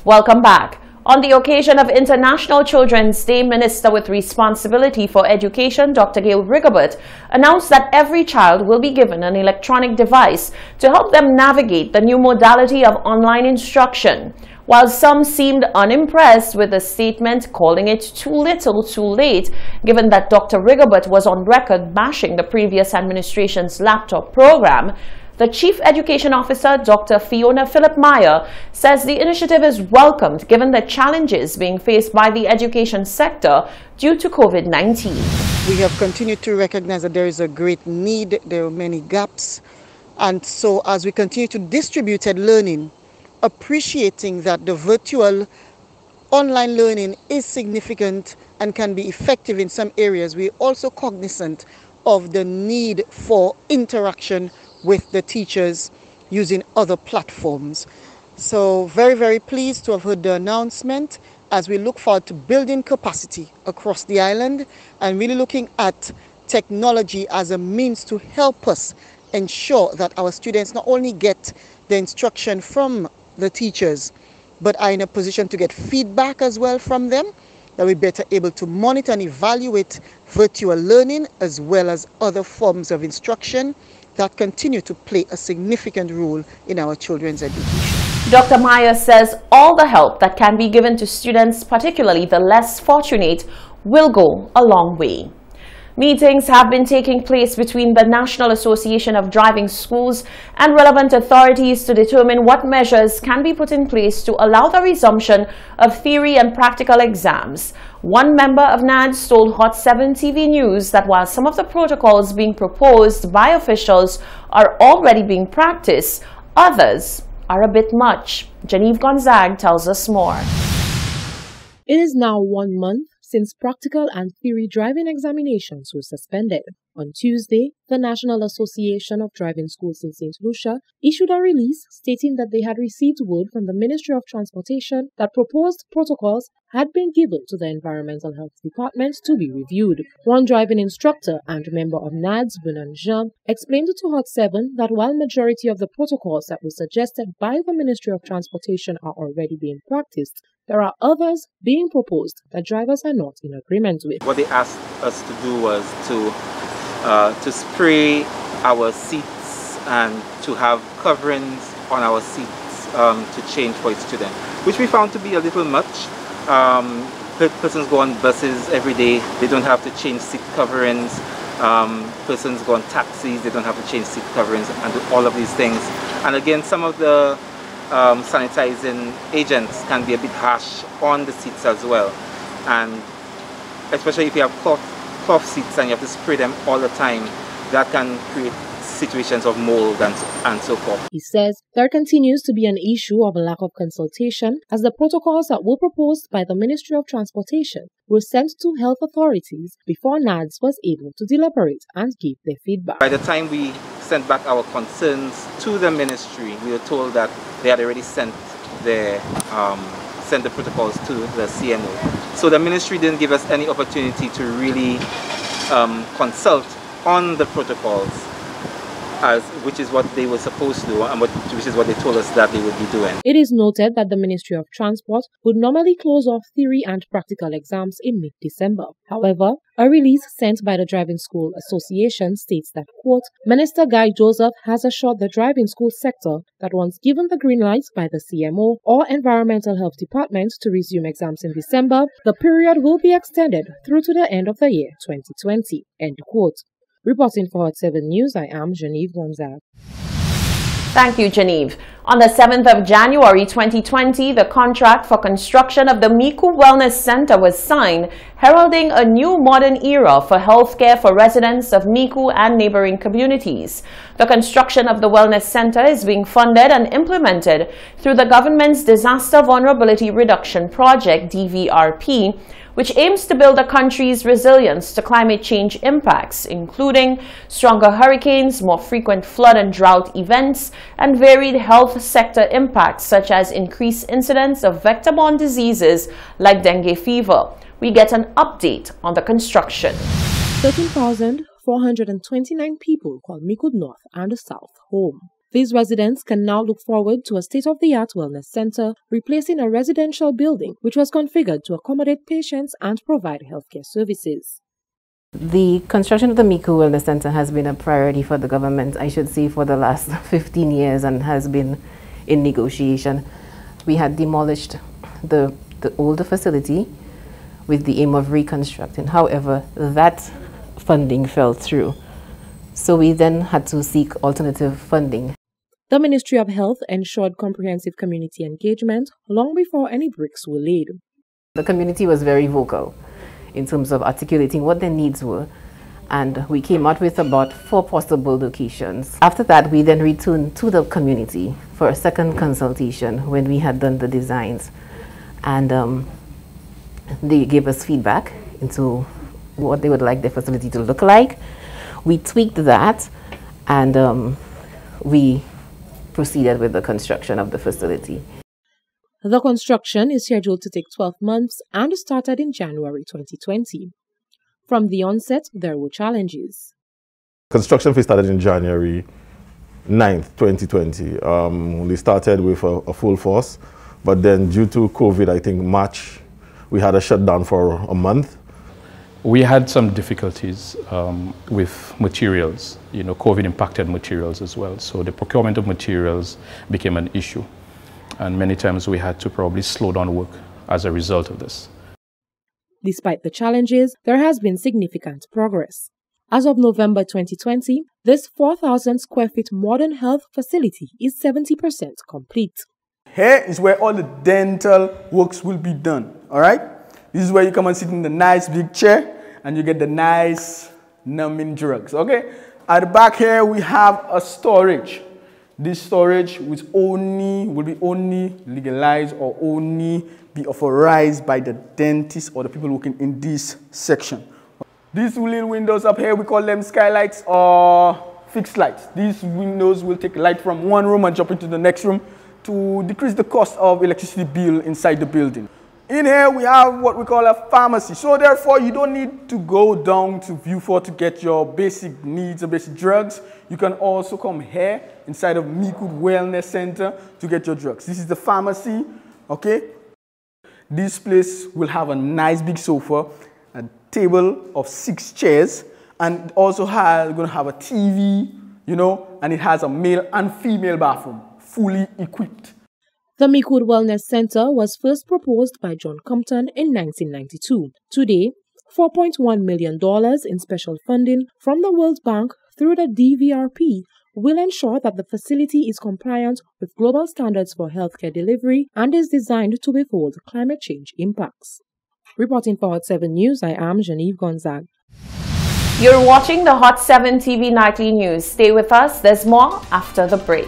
Welcome back. On the occasion of International Children's Day, Minister with responsibility for education, Dr. Gail Rigobert, announced that every child will be given an electronic device to help them navigate the new modality of online instruction. While some seemed unimpressed with the statement, calling it too little, too late, given that Dr. Rigobert was on record bashing the previous administration's laptop program, the Chief Education Officer, Dr. Fiona Philip-Meyer, says the initiative is welcomed given the challenges being faced by the education sector due to COVID-19. We have continued to recognize that there is a great need, there are many gaps, and so as we continue to distributed learning, appreciating that the virtual online learning is significant and can be effective in some areas, we're also cognizant of the need for interaction with the teachers using other platforms. So very, very pleased to have heard the announcement as we look forward to building capacity across the island and really looking at technology as a means to help us ensure that our students not only get the instruction from the teachers, but are in a position to get feedback as well from them, that we're better able to monitor and evaluate virtual learning as well as other forms of instruction that continue to play a significant role in our children's education. Dr. Meyer says all the help that can be given to students, particularly the less fortunate, will go a long way. Meetings have been taking place between the National Association of Driving Schools and relevant authorities to determine what measures can be put in place to allow the resumption of theory and practical exams. One member of NADS told Hot 7 TV News that while some of the protocols being proposed by officials are already being practiced, others are a bit much. Genevieve Gonzague tells us more. It is now 1 month since practical and theory driving examinations were suspended. On Tuesday, the National Association of Driving Schools in St. Lucia issued a release stating that they had received word from the Ministry of Transportation that proposed protocols had been given to the Environmental Health Department to be reviewed. One driving instructor and member of NADS, Bernard Jean, explained to Hot 7 that while majority of the protocols that were suggested by the Ministry of Transportation are already being practiced, there are others being proposed that drivers are not in agreement with. What they asked us to do was to spray our seats and to have coverings on our seats to change for each student, which we found to be a little much. Persons go on buses every day, they don't have to change seat coverings. Persons go on taxis, they don't have to change seat coverings and do all of these things. And again, some of the sanitizing agents can be a bit harsh on the seats as well, and especially if you have cloth seats and you have to spray them all the time, that can create situations of mold and so forth. He says there continues to be an issue of a lack of consultation as the protocols that were proposed by the Ministry of Transportation were sent to health authorities before NADS was able to deliberate and give their feedback. By the time we sent back our concerns to the ministry, we were told that they had already sent the protocols to the CMO. So the ministry didn't give us any opportunity to really consult on the protocols, which is what they were supposed to do and which is what they told us that they would be doing. It is noted that the Ministry of Transport would normally close off theory and practical exams in mid-December. However, a release sent by the Driving School Association states that, quote, Minister Guy Joseph has assured the driving school sector that once given the green light by the CMO or Environmental Health Department to resume exams in December, the period will be extended through to the end of the year 2020, end quote. Reporting for Hot 7 News, I am Genevieve Gonzague. Thank you, Genevieve. On the 7th of January 2020, the contract for construction of the Micoud Wellness Center was signed, heralding a new modern era for healthcare for residents of Micoud and neighboring communities. The construction of the Wellness Center is being funded and implemented through the government's Disaster Vulnerability Reduction Project, DVRP, which aims to build the country's resilience to climate change impacts, including stronger hurricanes, more frequent flood and drought events, and varied health sector impacts such as increased incidence of vector-borne diseases like dengue fever. We get an update on the construction. 13,429 people call Micoud North and the South home. These residents can now look forward to a state-of-the-art wellness center, replacing a residential building which was configured to accommodate patients and provide healthcare services. The construction of the Micoud Wellness Center has been a priority for the government, I should say, for the last 15 years and has been in negotiation. We had demolished the older facility with the aim of reconstructing. However, that funding fell through. So we then had to seek alternative funding. The Ministry of Health ensured comprehensive community engagement long before any bricks were laid. The community was very vocal in terms of articulating what their needs were, and we came out with about 4 possible locations. After that, we then returned to the community for a second consultation when we had done the designs, and they gave us feedback into what they would like the facility to look like. We tweaked that, and we proceeded with the construction of the facility. The construction is scheduled to take 12 months and started in January 2020. From the onset, there were challenges. Construction phase started in January 9th, 2020. We started with a full force, but then due to COVID, I think March, we had a shutdown for a month. We had some difficulties with materials. You know, COVID impacted materials as well. So the procurement of materials became an issue. And many times we had to probably slow down work as a result of this. Despite the challenges, there has been significant progress. As of November 2020, this 4,000 square feet modern health facility is 70% complete. Here is where all the dental works will be done, all right? This is where you come and sit in the nice big chair and you get the nice numbing drugs, okay? At the back here, we have a storage. This storage will be only legalized or only be authorized by the dentist or the people working in this section. These little windows up here, we call them skylights or fixed lights. These windows will take light from one room and jump into the next room to decrease the cost of electricity bill inside the building. In here, we have what we call a pharmacy. So therefore, you don't need to go down to Vieux-Fort to get your basic needs and basic drugs. You can also come here inside of Micoud Wellness Center to get your drugs. This is the pharmacy, okay? This place will have a nice big sofa, a table of 6 chairs, and also going to have a TV, you know, and it has a male and female bathroom, fully equipped. The Micoud Wellness Center was first proposed by John Compton in 1992. Today, $4.1 million in special funding from the World Bank through the DVRP will ensure that the facility is compliant with global standards for healthcare delivery and is designed to withhold climate change impacts. Reporting for Hot 7 News, I am Genevieve Gonzague. You're watching the Hot 7 TV Nightly News. Stay with us. There's more after the break.